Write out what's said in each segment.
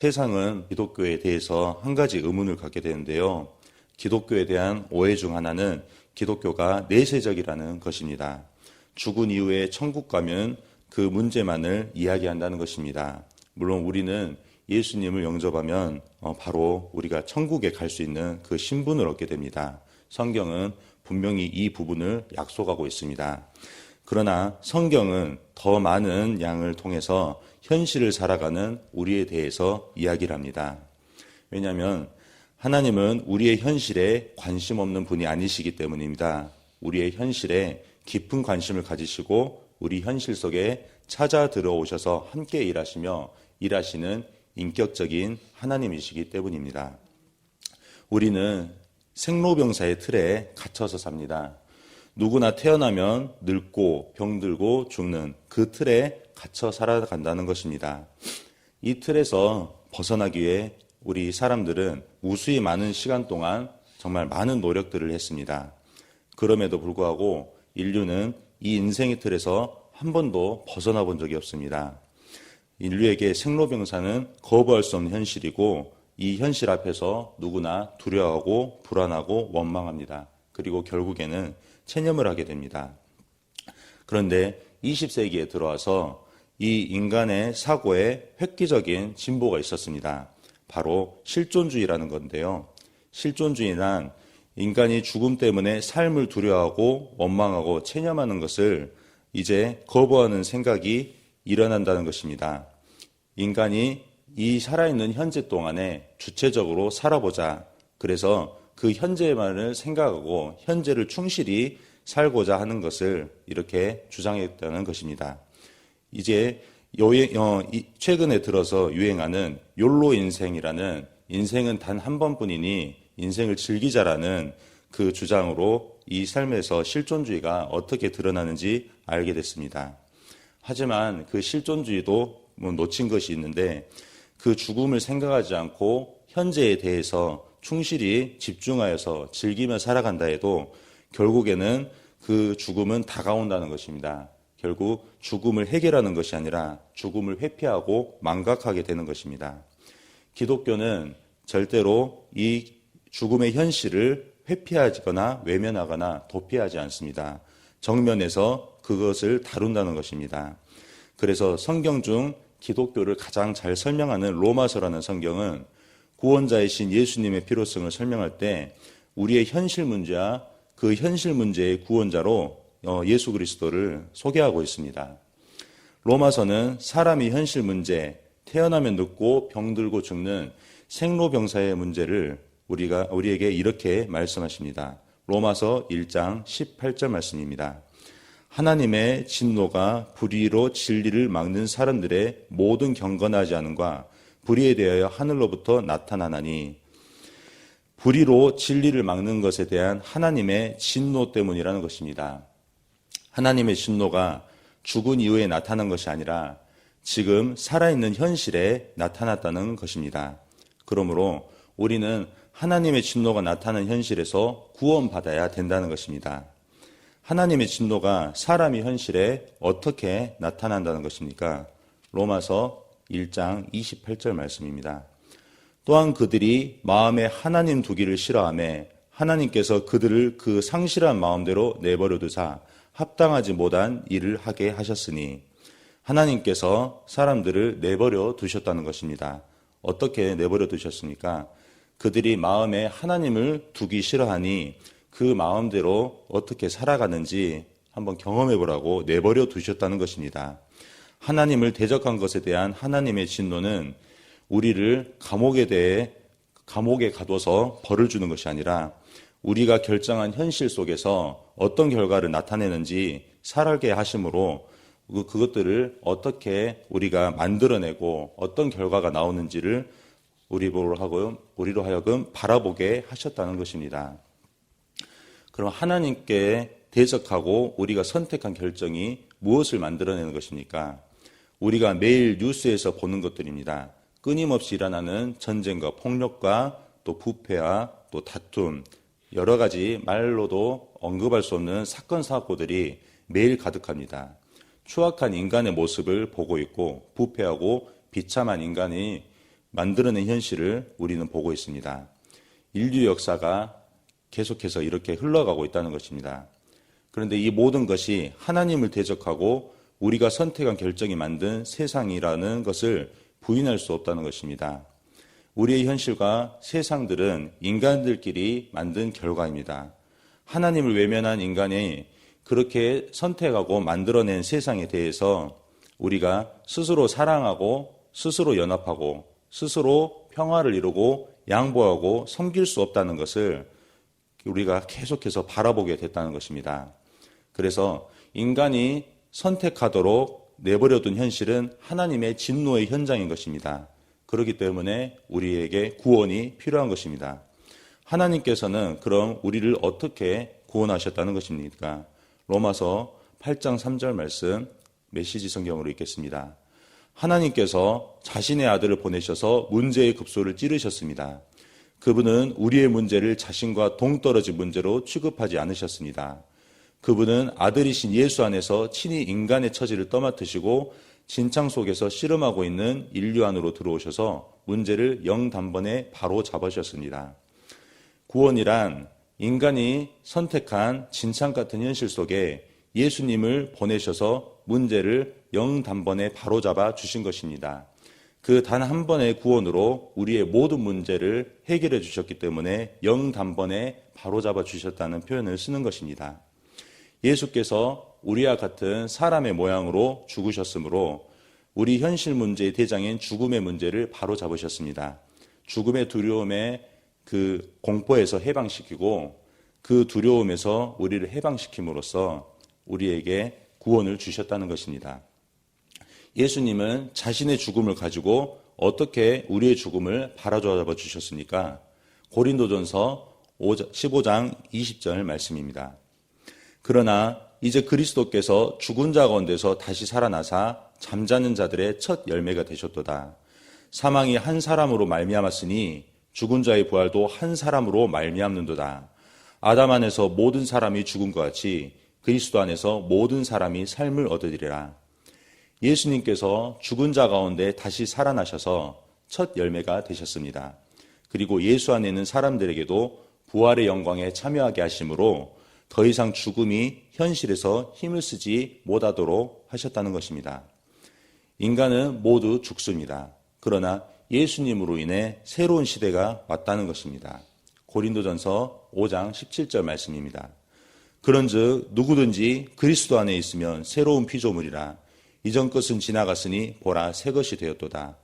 세상은 기독교에 대해서 한 가지 의문을 갖게 되는데요. 기독교에 대한 오해 중 하나는 기독교가 내세적이라는 것입니다. 죽은 이후에 천국 가면 그 문제만을 이야기한다는 것입니다. 물론 우리는 예수님을 영접하면 바로 우리가 천국에 갈 수 있는 그 신분을 얻게 됩니다. 성경은 분명히 이 부분을 약속하고 있습니다. 그러나 성경은 더 많은 양을 통해서 현실을 살아가는 우리에 대해서 이야기를 합니다. 왜냐하면 하나님은 우리의 현실에 관심 없는 분이 아니시기 때문입니다. 우리의 현실에 깊은 관심을 가지시고 우리 현실 속에 찾아 들어오셔서 함께 일하시는 인격적인 하나님이시기 때문입니다. 우리는 생로병사의 틀에 갇혀서 삽니다. 누구나 태어나면 늙고 병들고 죽는 그 틀에 갇혀 살아간다는 것입니다. 이 틀에서 벗어나기 위해 우리 사람들은 무수히 많은 시간 동안 정말 많은 노력들을 했습니다. 그럼에도 불구하고 인류는 이 인생의 틀에서 한 번도 벗어나 본 적이 없습니다. 인류에게 생로병사는 거부할 수 없는 현실이고 이 현실 앞에서 누구나 두려워하고 불안하고 원망합니다. 그리고 결국에는 체념을 하게 됩니다. 그런데 20세기에 들어와서 이 인간의 사고에 획기적인 진보가 있었습니다. 바로 실존주의라는 건데요. 실존주의란 인간이 죽음 때문에 삶을 두려워하고 원망하고 체념하는 것을 이제 거부하는 생각이 일어난다는 것입니다. 인간이 이 살아있는 현재 동안에 주체적으로 살아보자. 그래서 그 현재만을 생각하고 현재를 충실히 살고자 하는 것을 이렇게 주장했다는 것입니다. 이제 최근에 들어서 유행하는 욜로 인생이라는 인생은 단 한 번뿐이니 인생을 즐기자라는 그 주장으로 이 삶에서 실존주의가 어떻게 드러나는지 알게 됐습니다. 하지만 그 실존주의도 놓친 것이 있는데 그 죽음을 생각하지 않고 현재에 대해서 충실히 집중하여서 즐기며 살아간다 해도 결국에는 그 죽음은 다가온다는 것입니다. 결국 죽음을 해결하는 것이 아니라 죽음을 회피하고 망각하게 되는 것입니다. 기독교는 절대로 이 죽음의 현실을 회피하거나 외면하거나 도피하지 않습니다. 정면에서 그것을 다룬다는 것입니다. 그래서 성경 중 기독교를 가장 잘 설명하는 로마서라는 성경은 구원자이신 예수님의 필요성을 설명할 때 우리의 현실 문제와 그 현실 문제의 구원자로 예수 그리스도를 소개하고 있습니다. 로마서는 사람의 현실 문제, 태어나면 늙고 병들고 죽는 생로병사의 문제를 우리에게 이렇게 말씀하십니다. 로마서 1장 18절 말씀입니다. 하나님의 진노가 불의로 진리를 막는 사람들의 모든 경건하지 않음과 불의에 대하여 하늘로부터 나타나나니, 불의로 진리를 막는 것에 대한 하나님의 진노 때문이라는 것입니다. 하나님의 진노가 죽은 이후에 나타난 것이 아니라 지금 살아있는 현실에 나타났다는 것입니다. 그러므로 우리는 하나님의 진노가 나타나는 현실에서 구원받아야 된다는 것입니다. 하나님의 진노가 사람의 현실에 어떻게 나타난다는 것입니까? 로마서 1장 28절 말씀입니다. 또한 그들이 마음에 하나님 두기를 싫어하며 하나님께서 그들을 그 상실한 마음대로 내버려 두사 합당하지 못한 일을 하게 하셨으니, 하나님께서 사람들을 내버려 두셨다는 것입니다. 어떻게 내버려 두셨습니까? 그들이 마음에 하나님을 두기 싫어하니 그 마음대로 어떻게 살아가는지 한번 경험해 보라고 내버려 두셨다는 것입니다. 하나님을 대적한 것에 대한 하나님의 진노는 우리를 감옥에 가둬서 벌을 주는 것이 아니라 우리가 결정한 현실 속에서 어떤 결과를 나타내는지 살게 하심으로 그것들을 어떻게 우리가 만들어내고 어떤 결과가 나오는지를 우리로 하여금 바라보게 하셨다는 것입니다. 그럼 하나님께 대적하고 우리가 선택한 결정이 무엇을 만들어내는 것입니까? 우리가 매일 뉴스에서 보는 것들입니다. 끊임없이 일어나는 전쟁과 폭력과 또 부패와 또 다툼, 여러 가지 말로도 언급할 수 없는 사건, 사고들이 매일 가득합니다. 추악한 인간의 모습을 보고 있고 부패하고 비참한 인간이 만들어낸 현실을 우리는 보고 있습니다. 인류 역사가 계속해서 이렇게 흘러가고 있다는 것입니다. 그런데 이 모든 것이 하나님을 대적하고 우리가 선택한 결정이 만든 세상이라는 것을 부인할 수 없다는 것입니다. 우리의 현실과 세상들은 인간들끼리 만든 결과입니다. 하나님을 외면한 인간이 그렇게 선택하고 만들어낸 세상에 대해서 우리가 스스로 사랑하고 스스로 연합하고 스스로 평화를 이루고 양보하고 섬길 수 없다는 것을 우리가 계속해서 바라보게 됐다는 것입니다. 그래서 인간이 선택하도록 내버려둔 현실은 하나님의 진노의 현장인 것입니다. 그렇기 때문에 우리에게 구원이 필요한 것입니다. 하나님께서는 그럼 우리를 어떻게 구원하셨다는 것입니까? 로마서 8장 3절 말씀 메시지 성경으로 읽겠습니다. 하나님께서 자신의 아들을 보내셔서 문제의 급소를 찌르셨습니다. 그분은 우리의 문제를 자신과 동떨어진 문제로 취급하지 않으셨습니다. 그분은 아들이신 예수 안에서 친히 인간의 처지를 떠맡으시고 진창 속에서 씨름하고 있는 인류 안으로 들어오셔서 문제를 영단번에 바로 잡으셨습니다. 구원이란 인간이 선택한 진창 같은 현실 속에 예수님을 보내셔서 문제를 영단번에 바로잡아 주신 것입니다. 그 단 한 번의 구원으로 우리의 모든 문제를 해결해 주셨기 때문에 영단번에 바로잡아 주셨다는 표현을 쓰는 것입니다. 예수께서 우리와 같은 사람의 모양으로 죽으셨으므로 우리 현실 문제의 대장인 죽음의 문제를 바로잡으셨습니다. 죽음의 두려움에 그 공포에서 해방시키고 그 두려움에서 우리를 해방시킴으로써 우리에게 구원을 주셨다는 것입니다. 예수님은 자신의 죽음을 가지고 어떻게 우리의 죽음을 바로잡아 주셨습니까? 고린도전서 15장 20절 말씀입니다. 그러나 이제 그리스도께서 죽은 자 가운데서 다시 살아나사 잠자는 자들의 첫 열매가 되셨도다. 사망이 한 사람으로 말미암았으니 죽은 자의 부활도 한 사람으로 말미암는도다. 아담 안에서 모든 사람이 죽은 것 같이 그리스도 안에서 모든 사람이 삶을 얻으리라. 예수님께서 죽은 자 가운데 다시 살아나셔서 첫 열매가 되셨습니다. 그리고 예수 안에 있는 사람들에게도 부활의 영광에 참여하게 하심으로 더 이상 죽음이 현실에서 힘을 쓰지 못하도록 하셨다는 것입니다. 인간은 모두 죽습니다. 그러나 예수님으로 인해 새로운 시대가 왔다는 것입니다. 고린도전서 5장 17절 말씀입니다. 그런즉 누구든지 그리스도 안에 있으면 새로운 피조물이라. 이전 것은 지나갔으니 보라 새 것이 되었도다.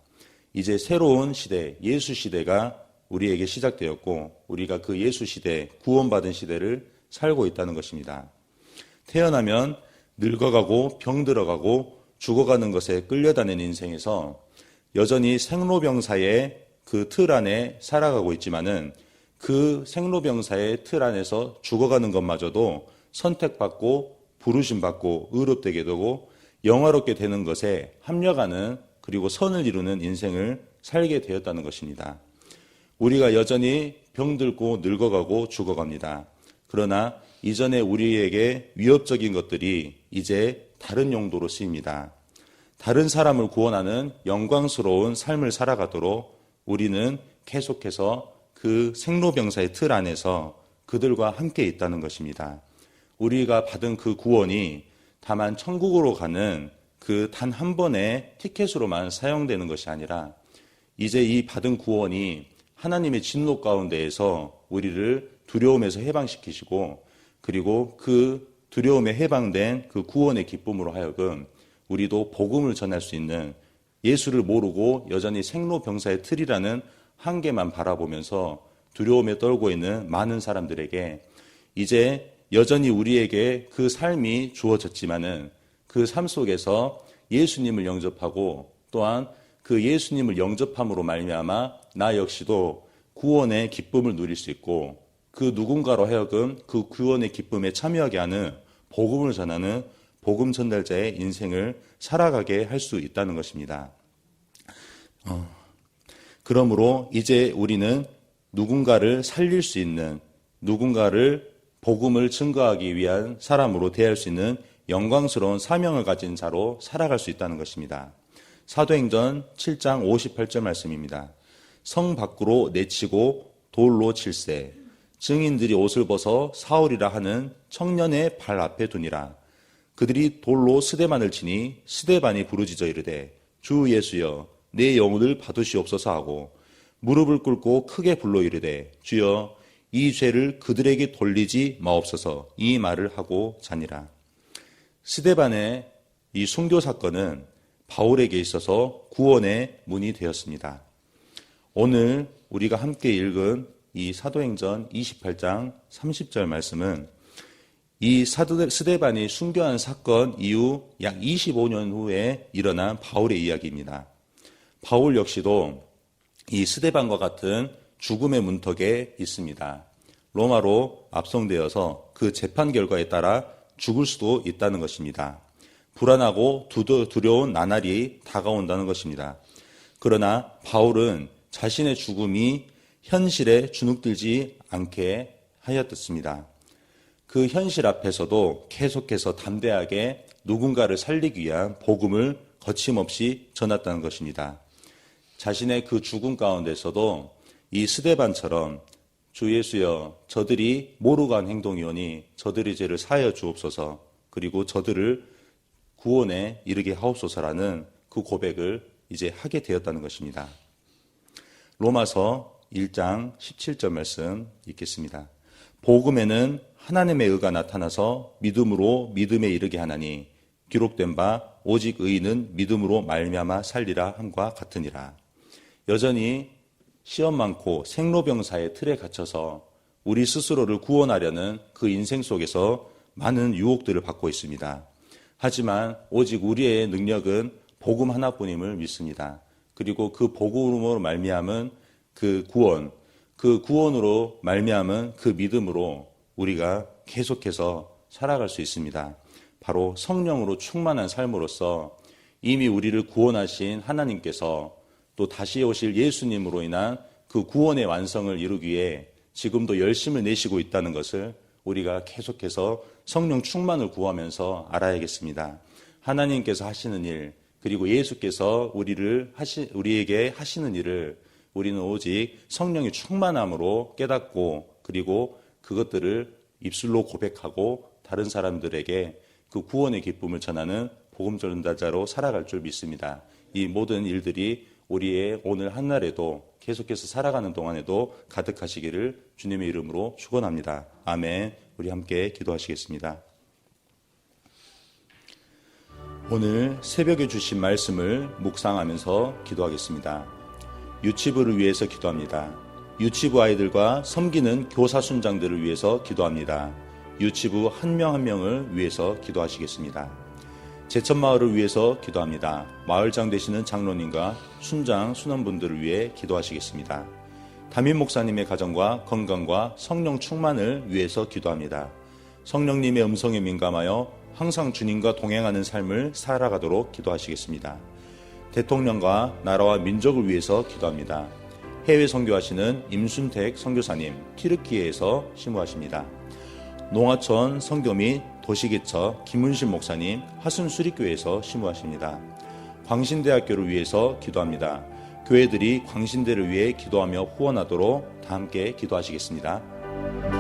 이제 새로운 시대, 예수 시대가 우리에게 시작되었고 우리가 그 예수 시대, 구원받은 시대를 살고 있다는 것입니다. 태어나면 늙어가고 병들어가고 죽어가는 것에 끌려다니는 인생에서 여전히 생로병사의 그 틀 안에 살아가고 있지만은 그 생로병사의 틀 안에서 죽어가는 것마저도 선택받고 부르심받고 의롭되게 되고 영화롭게 되는 것에 합력하는 그리고 선을 이루는 인생을 살게 되었다는 것입니다. 우리가 여전히 병들고 늙어가고 죽어갑니다. 그러나 이전에 우리에게 위협적인 것들이 이제 다른 용도로 쓰입니다. 다른 사람을 구원하는 영광스러운 삶을 살아가도록 우리는 계속해서 그 생로병사의 틀 안에서 그들과 함께 있다는 것입니다. 우리가 받은 그 구원이 다만 천국으로 가는 그 단 한 번의 티켓으로만 사용되는 것이 아니라 이제 이 받은 구원이 하나님의 진노 가운데에서 우리를 두려움에서 해방시키시고 그리고 그 두려움에 해방된 그 구원의 기쁨으로 하여금 우리도 복음을 전할 수 있는 예수를 모르고 여전히 생로병사의 틀이라는 한계만 바라보면서 두려움에 떨고 있는 많은 사람들에게 이제 여전히 우리에게 그 삶이 주어졌지만은 그 삶 속에서 예수님을 영접하고 또한 그 예수님을 영접함으로 말미암아 나 역시도 구원의 기쁨을 누릴 수 있고 그 누군가로 하여금 그 구원의 기쁨에 참여하게 하는 복음을 전하는 복음 전달자의 인생을 살아가게 할 수 있다는 것입니다. 그러므로 이제 우리는 누군가를 살릴 수 있는 누군가를 복음을 증거하기 위한 사람으로 대할 수 있는 영광스러운 사명을 가진 자로 살아갈 수 있다는 것입니다. 사도행전 7장 58절 말씀입니다. 성 밖으로 내치고 돌로 칠세. 증인들이 옷을 벗어 사울이라 하는 청년의 발 앞에 두니라. 그들이 돌로 스데반을 치니 스데반이 부르짖어 이르되 주 예수여 내 영혼을 받으시옵소서 하고 무릎을 꿇고 크게 불러 이르되 주여 이 죄를 그들에게 돌리지 마옵소서 이 말을 하고 자니라. 스데반의 이 순교 사건은 바울에게 있어서 구원의 문이 되었습니다. 오늘 우리가 함께 읽은 이 사도행전 28장 30절 말씀은 이 스데반이 순교한 사건 이후 약 25년 후에 일어난 바울의 이야기입니다. 바울 역시도 이 스데반과 같은 죽음의 문턱에 있습니다. 로마로 압송되어서 그 재판 결과에 따라 죽을 수도 있다는 것입니다. 불안하고 두려운 나날이 다가온다는 것입니다. 그러나 바울은 자신의 죽음이 현실에 주눅들지 않게 하였습니다. 그 현실 앞에서도 계속해서 담대하게 누군가를 살리기 위한 복음을 거침없이 전했다는 것입니다. 자신의 그 죽음 가운데서도 이 스데반처럼 주 예수여 저들이 모르고 한 행동이오니 저들의 죄를 사하여 주옵소서 그리고 저들을 구원에 이르게 하옵소서라는 그 고백을 이제 하게 되었다는 것입니다. 로마서 1장 17절 말씀 읽겠습니다. 복음에는 하나님의 의가 나타나서 믿음으로 믿음에 이르게 하나니 기록된 바 오직 의인은 믿음으로 말미암아 살리라 함과 같으니라. 여전히 시험 많고 생로병사의 틀에 갇혀서 우리 스스로를 구원하려는 그 인생 속에서 많은 유혹들을 받고 있습니다. 하지만 오직 우리의 능력은 복음 하나뿐임을 믿습니다. 그리고 그 복음으로 말미암은 그 구원으로 말미암은 그 믿음으로 우리가 계속해서 살아갈 수 있습니다. 바로 성령으로 충만한 삶으로서 이미 우리를 구원하신 하나님께서 또 다시 오실 예수님으로 인한 그 구원의 완성을 이루기 위해 지금도 열심을 내시고 있다는 것을 우리가 계속해서 성령 충만을 구하면서 알아야겠습니다. 하나님께서 하시는 일, 그리고 예수께서 우리에게 하시는 일을 우리는 오직 성령의 충만함으로 깨닫고 그리고 그것들을 입술로 고백하고 다른 사람들에게 그 구원의 기쁨을 전하는 복음 전달자로 살아갈 줄 믿습니다. 이 모든 일들이 우리의 오늘 한날에도 계속해서 살아가는 동안에도 가득하시기를 주님의 이름으로 축원합니다. 아멘. 우리 함께 기도하시겠습니다. 오늘 새벽에 주신 말씀을 묵상하면서 기도하겠습니다. 유치부를 위해서 기도합니다. 유치부 아이들과 섬기는 교사 순장들을 위해서 기도합니다. 유치부 한 명 한 명을 위해서 기도하시겠습니다. 제천마을을 위해서 기도합니다. 마을장 되시는 장로님과 순장, 순원분들을 위해 기도하시겠습니다. 담임 목사님의 가정과 건강과 성령 충만을 위해서 기도합니다. 성령님의 음성에 민감하여 항상 주님과 동행하는 삶을 살아가도록 기도하시겠습니다. 대통령과 나라와 민족을 위해서 기도합니다. 해외 선교하시는 임순택 선교사님, 튀르키예에서 심우하십니다. 농하천 선교 및 도시개척 김은신 목사님, 하순수리교회에서 심우하십니다. 광신대학교를 위해서 기도합니다. 교회들이 광신대를 위해 기도하며 후원하도록 다 함께 기도하시겠습니다.